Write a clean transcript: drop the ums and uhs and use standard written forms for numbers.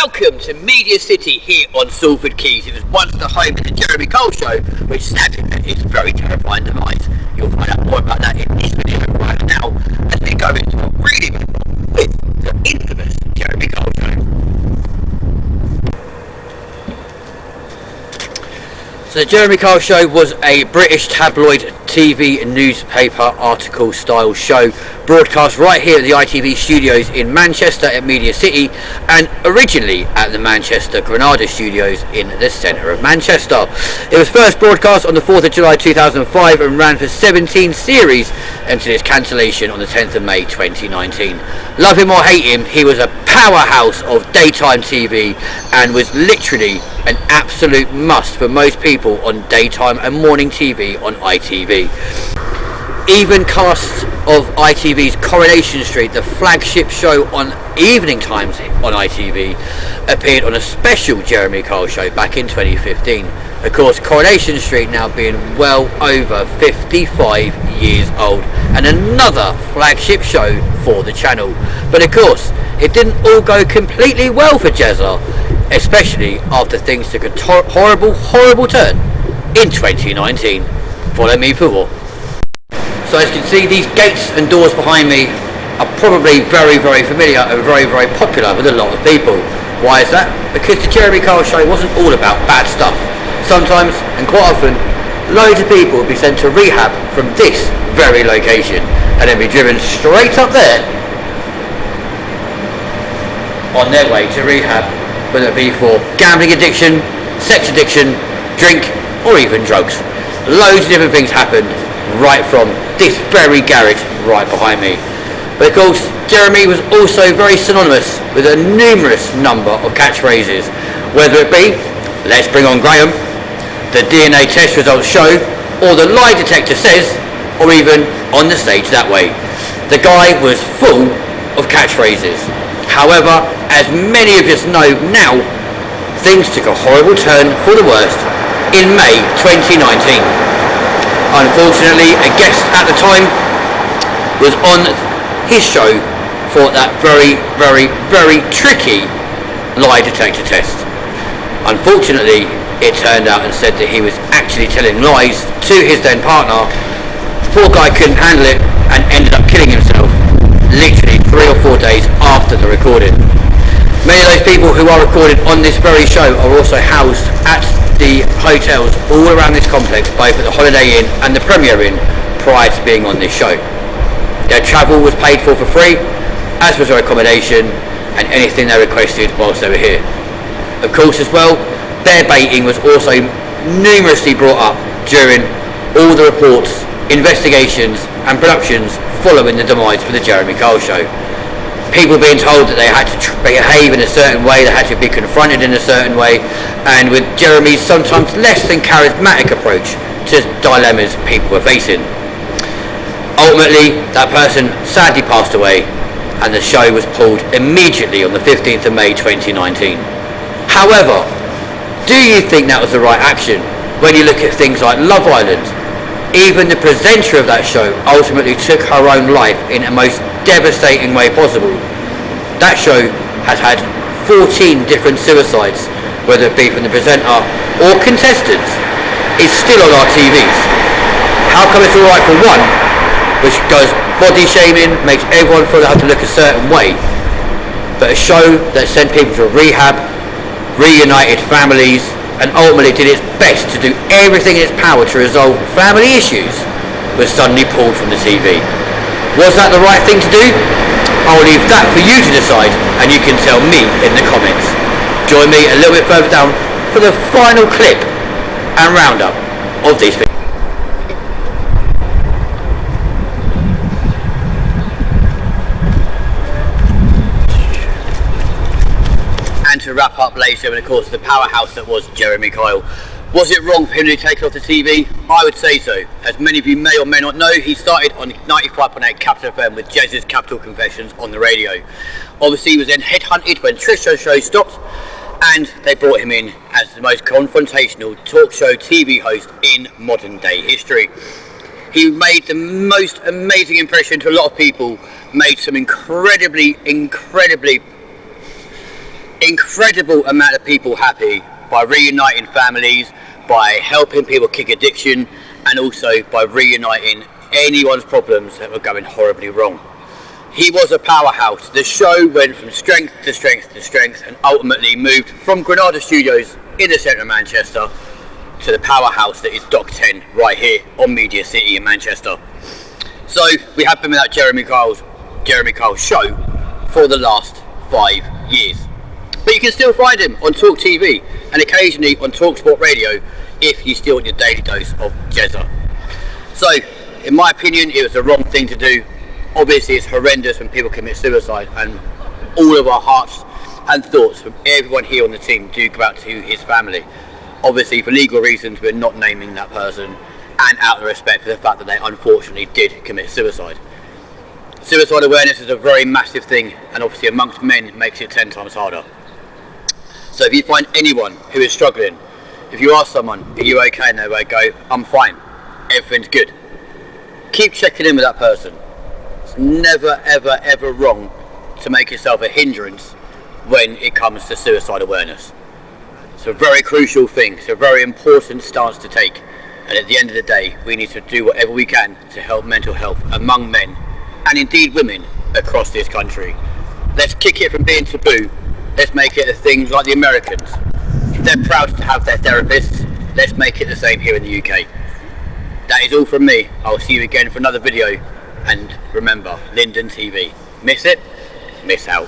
Welcome to Media City here on Salford Quays. It was once the home of the Jeremy Cole Show, which sadly met its very terrifying demise. You'll find out more about that in this video right now as we go into a really with the infamous Jeremy Cole Show. So the Jeremy Cole Show was a British tabloid TV newspaper article style show broadcast right here at the ITV studios in Manchester at Media City, and originally at the Manchester Granada studios in the centre of Manchester. It was first broadcast on the 4th of July 2005 and ran for 17 series until its cancellation on the 10th of May 2019. Love him or hate him, he was a powerhouse of daytime TV and was literally an absolute must for most people on daytime and morning TV on ITV. Even casts of ITV's Coronation Street, the flagship show on evening times on ITV, appeared on a special Jeremy Cole show back in 2015. Of course, Coronation Street now being well over 55 years old and another flagship show for the channel. But of course, it didn't all go completely well for Jezza, especially after things took a horrible turn in 2019. Follow me for more. So as you can see, these gates and doors behind me are probably very familiar and very popular with a lot of people. Why is that? Because the Jeremy Cole Show wasn't all about bad stuff. Sometimes, and quite often, loads of people would be sent to rehab from this very location and then be driven straight up there on their way to rehab, whether it be for gambling addiction, sex addiction, drink, or even drugs. Loads of different things happened right from this very garage right behind me. But of course, Jeremy was also very synonymous with a numerous number of catchphrases, whether it be "Let's bring on Graham," "The DNA test results show," or "The Lie Detector says," or even "On the stage that way." The guy was full of catchphrases. However, as many of us know now, things took a horrible turn for the worst in May 2019. Unfortunately, a guest at the time was on his show for that very tricky lie detector test. Unfortunately, it turned out and said that he was actually telling lies to his then partner. The poor guy couldn't handle it and ended up killing himself literally 3 or 4 days after the recording. Many of those people who are recorded on this very show are also housed at the hotels all around this complex, both at the Holiday Inn and the Premier Inn, prior to being on this show. Their travel was paid for free, as was their accommodation and anything they requested whilst they were here. Of course as well, their baiting was also numerously brought up during all the reports, investigations and productions following the demise of the Jeremy Cole Show. People being told that they had to behave in a certain way, they had to be confronted in a certain way, and with Jeremy's sometimes less than charismatic approach to dilemmas people were facing. Ultimately, that person sadly passed away and the show was pulled immediately on the 15th of May 2019. However, do you think that was the right action when you look at things like Love Island? Even the presenter of that show ultimately took her own life in a most devastating way possible. That show has had 14 different suicides, whether it be from the presenter or contestants. It's still on our TVs. How come it's alright for one, which does body shaming, makes everyone feel they have to look a certain way, but a show that sent people to rehab, reunited families, and ultimately did its best to do everything in its power to resolve family issues, was suddenly pulled from the TV. Was that the right thing to do? I'll leave that for you to decide, and you can tell me in the comments. Join me a little bit further down for the final clip and roundup of these videos. And to wrap up later, and of course the powerhouse that was Jeremy Cole. Was it wrong for him to be taken off the TV? I would say so. As many of you may or may not know, he started on 95.8 Capital FM with Jez's Capital Confessions on the radio. Obviously he was then headhunted when Trisha's show stopped, and they brought him in as the most confrontational talk show TV host in modern day history. He made the most amazing impression to a lot of people, made some incredibly incredible amount of people happy by reuniting families, by helping people kick addiction, and also by reuniting anyone's problems that were going horribly wrong. He was a powerhouse. The show went from strength to strength to strength and ultimately moved from Granada Studios in the centre of Manchester to the powerhouse that is Dock 10 right here on Media City in Manchester. So we have been without Jeremy Kyle's show for the last 5 years. But you can still find him on Talk TV and occasionally on Talk Sport Radio if you still want your daily dose of Jezza. So, in my opinion, it was the wrong thing to do. Obviously, it's horrendous when people commit suicide, and all of our hearts and thoughts from everyone here on the team do go out to his family. Obviously, for legal reasons, we're not naming that person, and out of respect for the fact that they unfortunately did commit suicide. Suicide awareness is a very massive thing, and obviously amongst men it makes it 10 times harder. So if you find anyone who is struggling, if you ask someone, are you okay? And they will go, I'm fine, everything's good. Keep checking in with that person. It's never, ever, ever wrong to make yourself a hindrance when it comes to suicide awareness. It's a very crucial thing, it's a very important stance to take. And at the end of the day, we need to do whatever we can to help mental health among men, and indeed women, across this country. Let's kick it from being taboo. Let's make it a thing like the Americans. They're proud to have their therapists. Let's make it the same here in the UK. That is all from me. I'll see you again for another video. And remember, LindenTV. Miss it? Miss out.